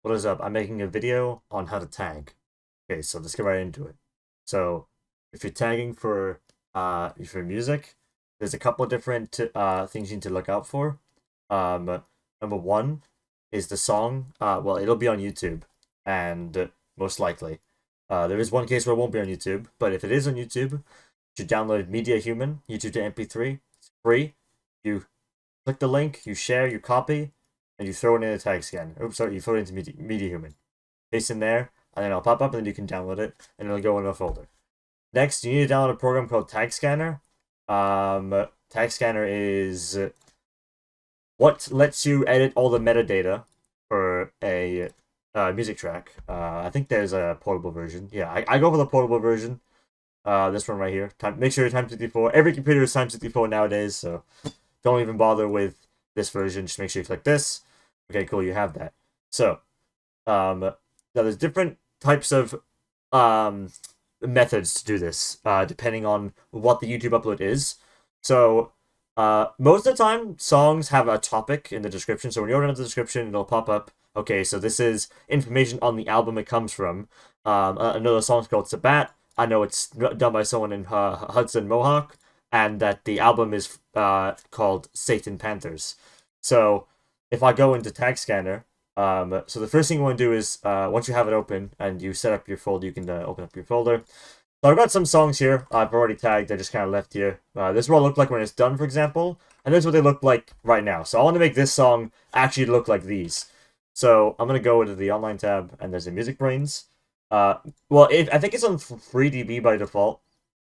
What is up? I'm making a video on how to tag. Okay, so let's get right into it. So if you're tagging for music, there's a couple of different things you need to look out for. Number one is the song. Well, it'll be on YouTube, and most likely. There is one case where it won't be on YouTube, but if it is on YouTube, you should download Media Human, YouTube to MP3. It's free. You click the link, you share, you copy, and you throw it in a tag scan. Oops, sorry, you throw it into Media Human. Paste in there, and then it'll pop up, and then you can download it, and it'll go in a folder. Next, you need to download a program called TAGSCANNER. TAGSCANNER is what lets you edit all the metadata for a music track. I think there's a portable version. Yeah, I go for the portable version. This one right here. Make sure you're times 64. Every computer is times 64 nowadays, so don't even bother with this version. Just make sure you click this. Okay, cool, you have that. So, now there's different types of methods to do this, depending on what the YouTube upload is. So, most of the time, songs have a topic in the description. So when you open up the description, it'll pop up. Okay, so this is information on the album it comes from. Another song's called Sabat. I know it's done by someone in Hudson Mohawk, and that the album is called Satan Panthers. So if I go into TAGSCANNER, so the first thing you want to do is, once you have it open and you set up your folder, you can open up your folder. So I've got some songs here I've already tagged. I just kind of left here. This is what it looked like when it's done, for example. And this is what they look like right now. So I want to make this song actually look like these. So I'm going to go into the online tab, and there's a Music Brains. I think it's on FreeDB by default.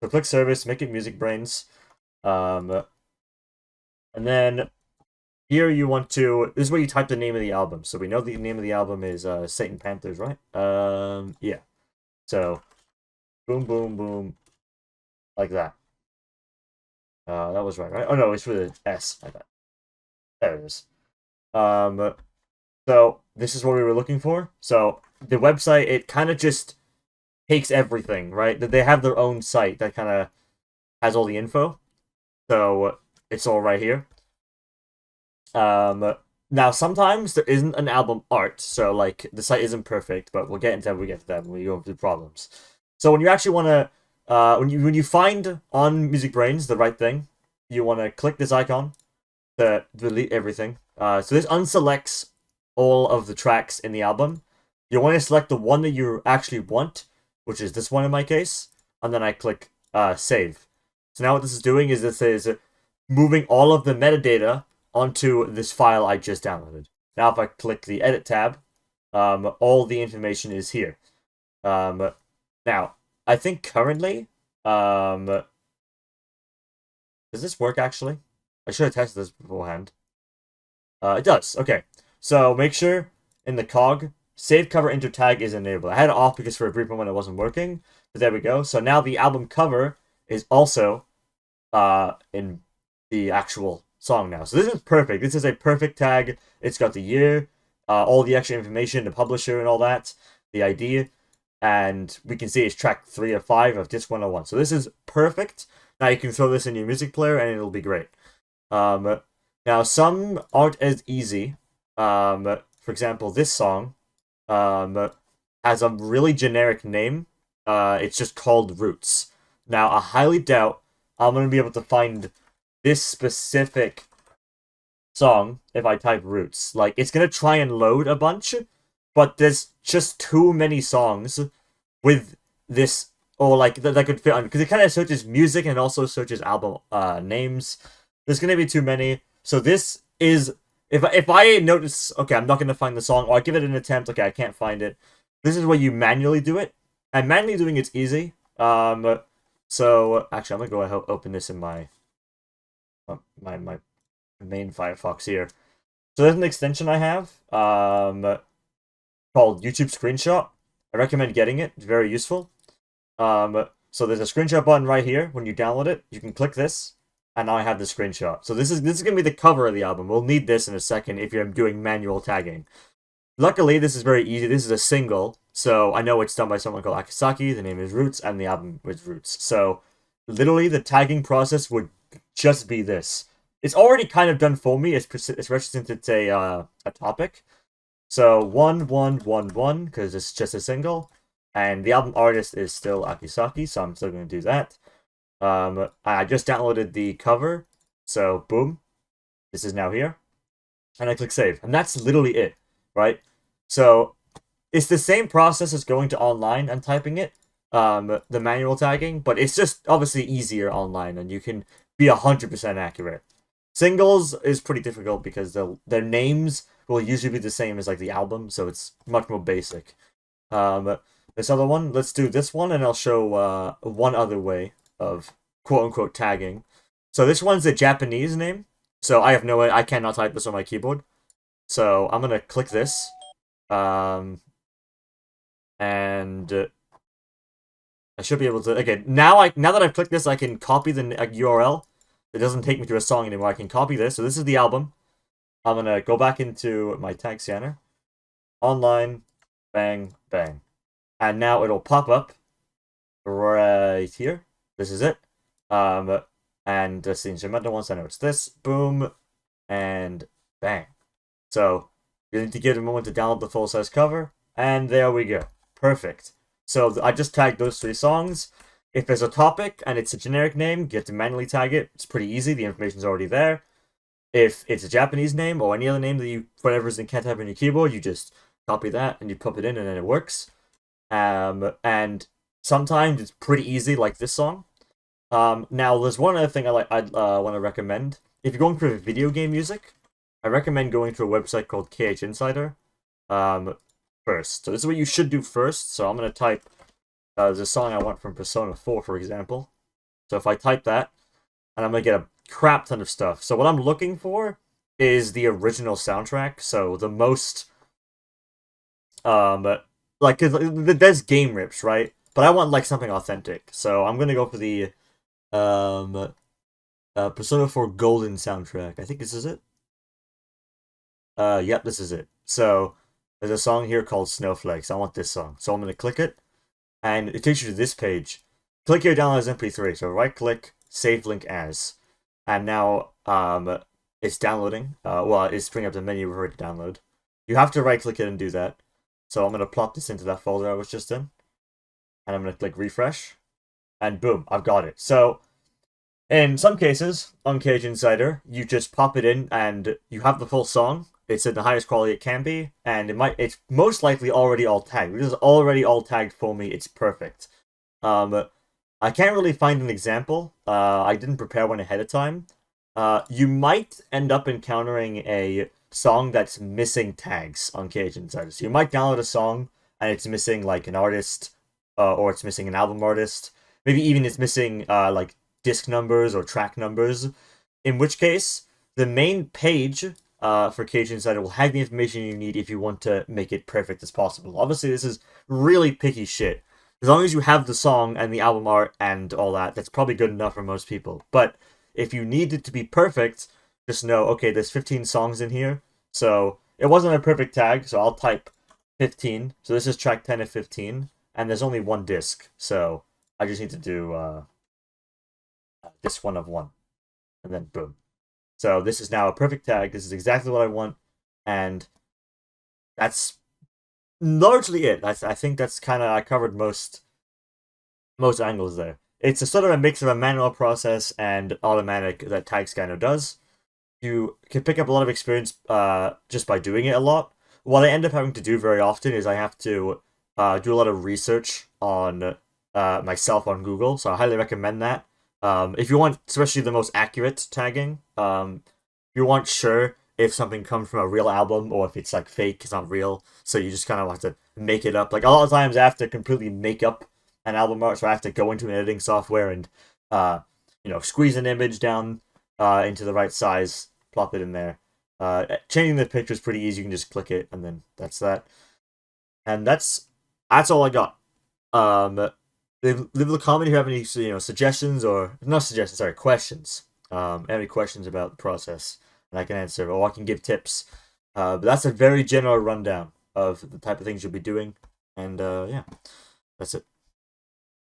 So click Service, make it Music Brains. And then here you want to... This is where you type the name of the album. So we know the name of the album is Satan Panthers, right? Yeah. So... Boom, boom, boom. Like that. That was right? Oh, no, it's with an S. Like that. There it is. So, this is what we were looking for. So, the website, it kind of just takes everything, right? They have their own site that kind of has all the info. So, it's all right here. Now, sometimes there isn't an album art. So, like, the site isn't perfect, but we'll get into that when we get to that, when we go through problems. So when you actually want to, when you find on Music Brains the right thing, you want to click this icon to delete everything. So this unselects all of the tracks in the album. You want to select the one that you actually want, which is this one in my case, and then I click save. So now what this is doing is this is moving all of the metadata onto this file I just downloaded. Now if I click the edit tab, all the information is here. Now, I think currently, does this work actually? I should have tested this beforehand. It does. Okay. So make sure in the cog, save cover into tag is enabled. I had it off because for a brief moment it wasn't working, but there we go. So now the album cover is also in the actual song now. So this is perfect. This is a perfect tag. It's got the year, all the extra information, the publisher and all that, the ID. And we can see it's track 3 of 5 of Disc 101. So this is perfect. Now you can throw this in your music player and it'll be great. Now some aren't as easy. For example, this song has a really generic name. It's just called Roots. Now I highly doubt I'm going to be able to find this specific song if I type Roots. Like, it's going to try and load a bunch, but there's just too many songs with this, or like that could fit on, because it kind of searches music and also searches album names. There's gonna be too many. So this is, if I notice, okay, I'm not gonna find the song, or I give it an attempt, okay, I can't find it. This is where you manually do it, and manually doing it's easy. So actually, I'm gonna go ahead and open this in my my main Firefox here. So there's an extension I have called YouTube Screenshot. I recommend getting it. It's very useful. So there's a screenshot button right here. When you download it, you can click this, and now I have the screenshot. So this is going to be the cover of the album. We'll need this in a second if you're doing manual tagging. Luckily, this is very easy. This is a single, so I know it's done by someone called Akisaki. The name is Roots, and the album is Roots. So literally, the tagging process would just be this. It's already kind of done for me. It's especially since it's a topic. So 1111 because it's just a single, and the album artist is still Akisaki, so I'm still going to do that. I just downloaded the cover, so boom, this is now here, and I click save, and that's literally it, right? So it's the same process as going to online and typing it, the manual tagging, but it's just obviously easier online, and you can be 100% accurate. Singles is pretty difficult because their names will usually be the same as like the album, so it's much more basic. This other one, let's do this one, and I'll show one other way of quote-unquote tagging. So this one's a Japanese name, so I have no way, I cannot type this on my keyboard. So I'm gonna click this, and I should be able to. Okay, now that I've clicked this, I can copy the URL. It doesn't take me to a song anymore. I can copy this. So this is the album. I'm gonna go back into my tag scanner, online, bang, bang, and now it'll pop up right here. This is it. And that's the instrumental one. So I know it's this. Boom, and bang. So you need to give it a moment to download the full size cover, and there we go. Perfect. So I just tagged those 3 songs. If there's a topic and it's a generic name, you have to manually tag it. It's pretty easy. The information's already there. If it's a Japanese name or any other name that you, for whatever reason, can't type on your keyboard, you just copy that and you pop it in and then it works. And sometimes it's pretty easy, like this song. Now, there's one other thing I'd want to recommend. If you're going for video game music, I recommend going to a website called KH Insider. First. So this is what you should do first. So I'm going to type there's a song I want from Persona 4, for example. So if I type that, and I'm going to get a crap ton of stuff. So what I'm looking for is the original soundtrack. So the most, like, there's game rips, right? But I want, like, something authentic. So I'm going to go for the, Persona 4 Golden soundtrack. I think this is it. Yep, this is it. So there's a song here called Snowflakes. I want this song. So I'm going to click it, and it takes you to this page. Click here, download as MP3. So right click, save link as. And now it's downloading. Well, it's bringing up the menu for it to download. You have to right click it and do that. So I'm going to plop this into that folder I was just in. And I'm going to click refresh. And boom, I've got it. So in some cases, on KH Insider, you just pop it in and you have the full song. It's in the highest quality it can be, and it's most likely already all tagged. It is already all tagged for me. It's perfect. I can't really find an example. I didn't prepare one ahead of time. You might end up encountering a song that's missing tags on KH Insider. So you might download a song and it's missing like an artist, or it's missing an album artist. Maybe even it's missing like disc numbers or track numbers. In which case, the main page for KH Insider will have the information you need if you want to make it perfect as possible. Obviously, this is really picky shit. As long as you have the song and the album art and all that, that's probably good enough for most people. But if you need it to be perfect, just know, okay, there's 15 songs in here. So it wasn't a perfect tag, so I'll type 15. So this is track 10 of 15. And there's only one disc. So I just need to do disc 1 of 1. And then boom. So this is now a perfect tag. This is exactly what I want. And that's largely it. I think that's kind of, I covered most angles there. It's a sort of a mix of a manual process and automatic that TAGSCANNER does. You can pick up a lot of experience just by doing it a lot. What I end up having to do very often is I have to do a lot of research on myself on Google, so I highly recommend that. If you want, especially the most accurate tagging, you want sure if something comes from a real album or if it's like fake, it's not real. So you just kind of have to make it up. Like a lot of times I have to completely make up an album art, so I have to go into an editing software and squeeze an image down into the right size, plop it in there. Changing the picture is pretty easy. You can just click it, and then that's that. And that's all I got. Leave a comment if you have any suggestions or not suggestions, sorry, questions. Any questions about the process, and I can answer, or I can give tips. But that's a very general rundown of the type of things you'll be doing, and yeah, that's it.